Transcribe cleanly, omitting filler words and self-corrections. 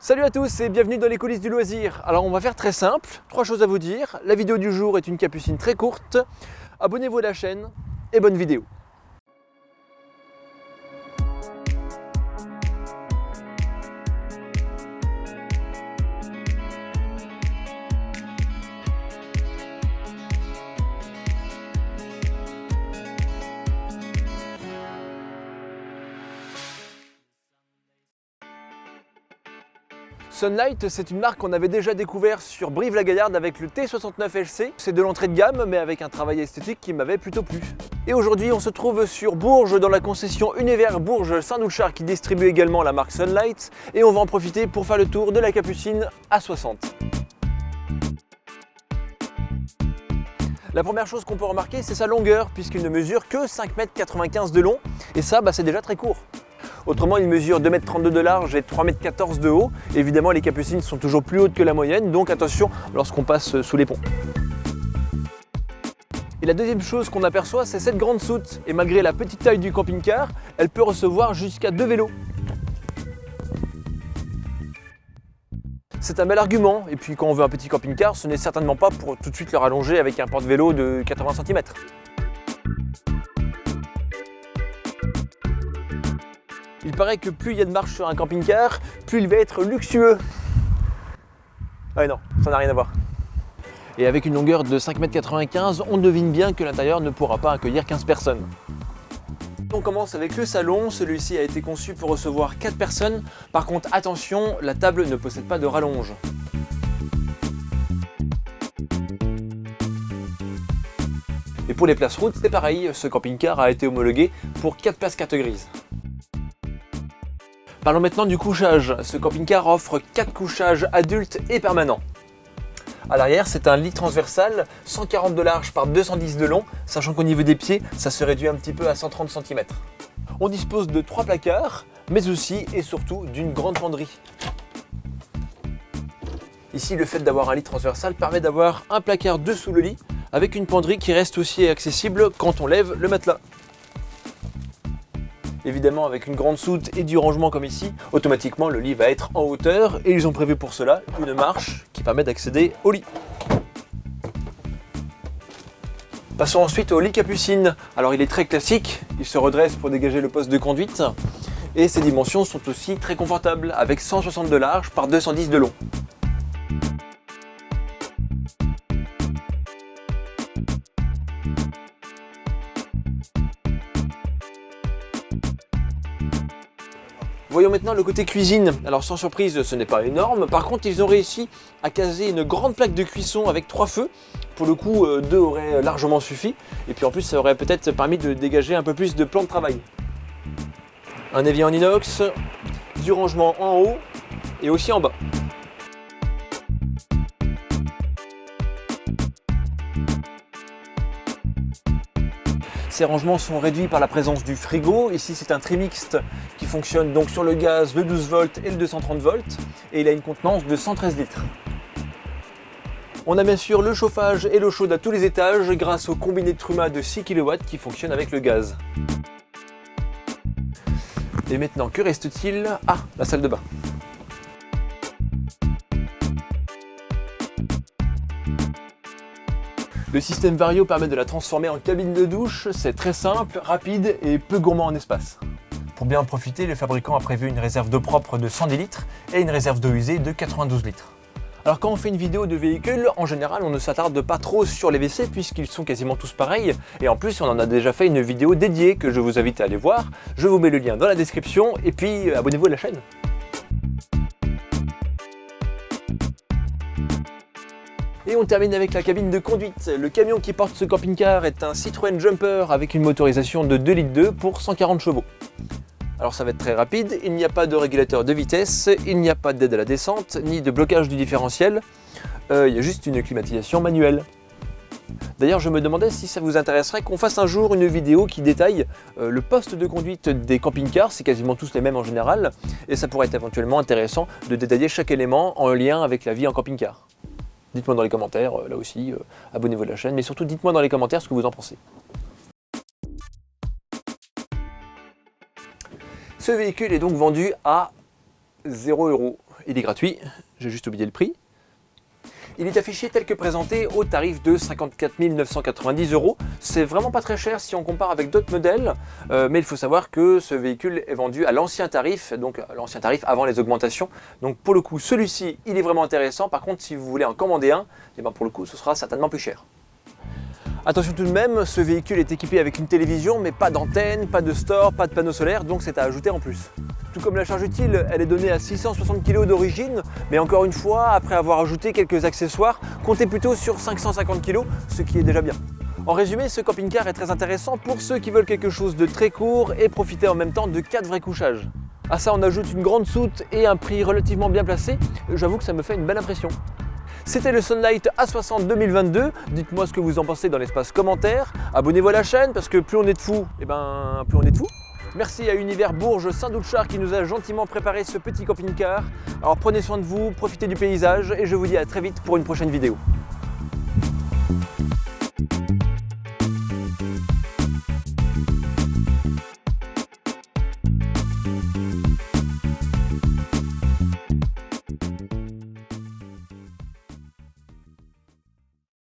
Salut à tous et bienvenue dans les coulisses du loisir. Alors on va faire très simple, 3 choses à vous dire. La vidéo du jour est une capucine très courte. Abonnez-vous à la chaîne et bonne vidéo. Sunlight, c'est une marque qu'on avait déjà découvert sur Brive-la-Gaillarde avec le T69LC. C'est de l'entrée de gamme, mais avec un travail esthétique qui m'avait plutôt plu. Et aujourd'hui, on se trouve sur Bourges, dans la concession Univers Bourges Saint-Doulchard qui distribue également la marque Sunlight. Et on va en profiter pour faire le tour de la capucine A60. La première chose qu'on peut remarquer, c'est sa longueur, puisqu'il ne mesure que 5,95 m de long. Et ça, c'est déjà très court. Autrement, il mesure 2,32 m de large et 3,14 m de haut. Évidemment, les capucines sont toujours plus hautes que la moyenne, donc attention lorsqu'on passe sous les ponts. Et la deuxième chose qu'on aperçoit, c'est cette grande soute. Et malgré la petite taille du camping-car, elle peut recevoir jusqu'à 2 vélos. C'est un bel argument, et puis quand on veut un petit camping-car, ce n'est certainement pas pour tout de suite le rallonger avec un porte-vélo de 80 cm. Il paraît que plus il y a de marche sur un camping-car, plus il va être luxueux. Ah non, ça n'a rien à voir. Et avec une longueur de 5,95 m, on devine bien que l'intérieur ne pourra pas accueillir 15 personnes. On commence avec le salon, celui-ci a été conçu pour recevoir 4 personnes. Par contre, attention, la table ne possède pas de rallonge. Et pour les places routes, c'est pareil, ce camping-car a été homologué pour 4 places carte grise. Parlons maintenant du couchage. Ce camping-car offre 4 couchages adultes et permanents. À l'arrière, c'est un lit transversal, 140 de large par 210 de long, sachant qu'au niveau des pieds, ça se réduit un petit peu à 130 cm. On dispose de 3 placards, mais aussi et surtout d'une grande penderie. Ici, le fait d'avoir un lit transversal permet d'avoir un placard dessous le lit, avec une penderie qui reste aussi accessible quand on lève le matelas. Évidemment, avec une grande soute et du rangement comme ici, automatiquement le lit va être en hauteur et ils ont prévu pour cela une marche qui permet d'accéder au lit. Passons ensuite au lit capucine. Alors il est très classique, il se redresse pour dégager le poste de conduite et ses dimensions sont aussi très confortables avec 160 de large par 210 de long. Voyons maintenant le côté cuisine. Alors sans surprise, ce n'est pas énorme. Par contre, ils ont réussi à caser une grande plaque de cuisson avec 3 feux. Pour le coup, 2 auraient largement suffi. Et puis en plus, ça aurait peut-être permis de dégager un peu plus de plan de travail. Un évier en inox, du rangement en haut et aussi en bas. Ces rangements sont réduits par la présence du frigo. Ici, c'est un trimixte qui fonctionne donc sur le gaz, le 12 volts et le 230 volts. Et il a une contenance de 113 litres. On a bien sûr le chauffage et l'eau chaude à tous les étages grâce au combiné de Truma de 6 kW qui fonctionne avec le gaz. Et maintenant, que reste-t-il? Ah, la salle de bain. Le système Vario permet de la transformer en cabine de douche, c'est très simple, rapide et peu gourmand en espace. Pour bien en profiter, le fabricant a prévu une réserve d'eau propre de 110 litres et une réserve d'eau usée de 92 litres. Alors quand on fait une vidéo de véhicule, en général on ne s'attarde pas trop sur les WC puisqu'ils sont quasiment tous pareils et en plus on en a déjà fait une vidéo dédiée que je vous invite à aller voir. Je vous mets le lien dans la description et puis abonnez-vous à la chaîne. Et on termine avec la cabine de conduite. Le camion qui porte ce camping-car est un Citroën Jumper avec une motorisation de 2,2 litres pour 140 chevaux. Alors ça va être très rapide, il n'y a pas de régulateur de vitesse, il n'y a pas d'aide à la descente, ni de blocage du différentiel, il y a juste une climatisation manuelle. D'ailleurs, je me demandais si ça vous intéresserait qu'on fasse un jour une vidéo qui détaille le poste de conduite des camping-cars, c'est quasiment tous les mêmes en général, et ça pourrait être éventuellement intéressant de détailler chaque élément en lien avec la vie en camping-car. Dites-moi dans les commentaires, là aussi, abonnez-vous à la chaîne, mais surtout dites-moi dans les commentaires ce que vous en pensez. Ce véhicule est donc vendu à 0 €. Il est gratuit, j'ai juste oublié le prix. Il est affiché tel que présenté au tarif de 54 990 €. C'est vraiment pas très cher si on compare avec d'autres modèles, mais il faut savoir que ce véhicule est vendu à l'ancien tarif, donc l'ancien tarif avant les augmentations. Donc pour le coup, celui-ci, il est vraiment intéressant. Par contre, si vous voulez en commander un, et ben pour le coup, ce sera certainement plus cher. Attention tout de même, ce véhicule est équipé avec une télévision, mais pas d'antenne, pas de store, pas de panneau solaire, donc c'est à ajouter en plus. Tout comme la charge utile, elle est donnée à 660 kg d'origine, mais encore une fois, après avoir ajouté quelques accessoires, comptez plutôt sur 550 kg, ce qui est déjà bien. En résumé, ce camping-car est très intéressant pour ceux qui veulent quelque chose de très court et profiter en même temps de 4 vrais couchages. À ça, on ajoute une grande soute et un prix relativement bien placé, j'avoue que ça me fait une belle impression. C'était le Sunlight A60 2022, dites-moi ce que vous en pensez dans l'espace commentaire, abonnez-vous à la chaîne parce que plus on est de fous, plus on est de fous. Merci à Univers Bourges Saint-Doulchard qui nous a gentiment préparé ce petit camping-car. Alors prenez soin de vous, profitez du paysage et je vous dis à très vite pour une prochaine vidéo.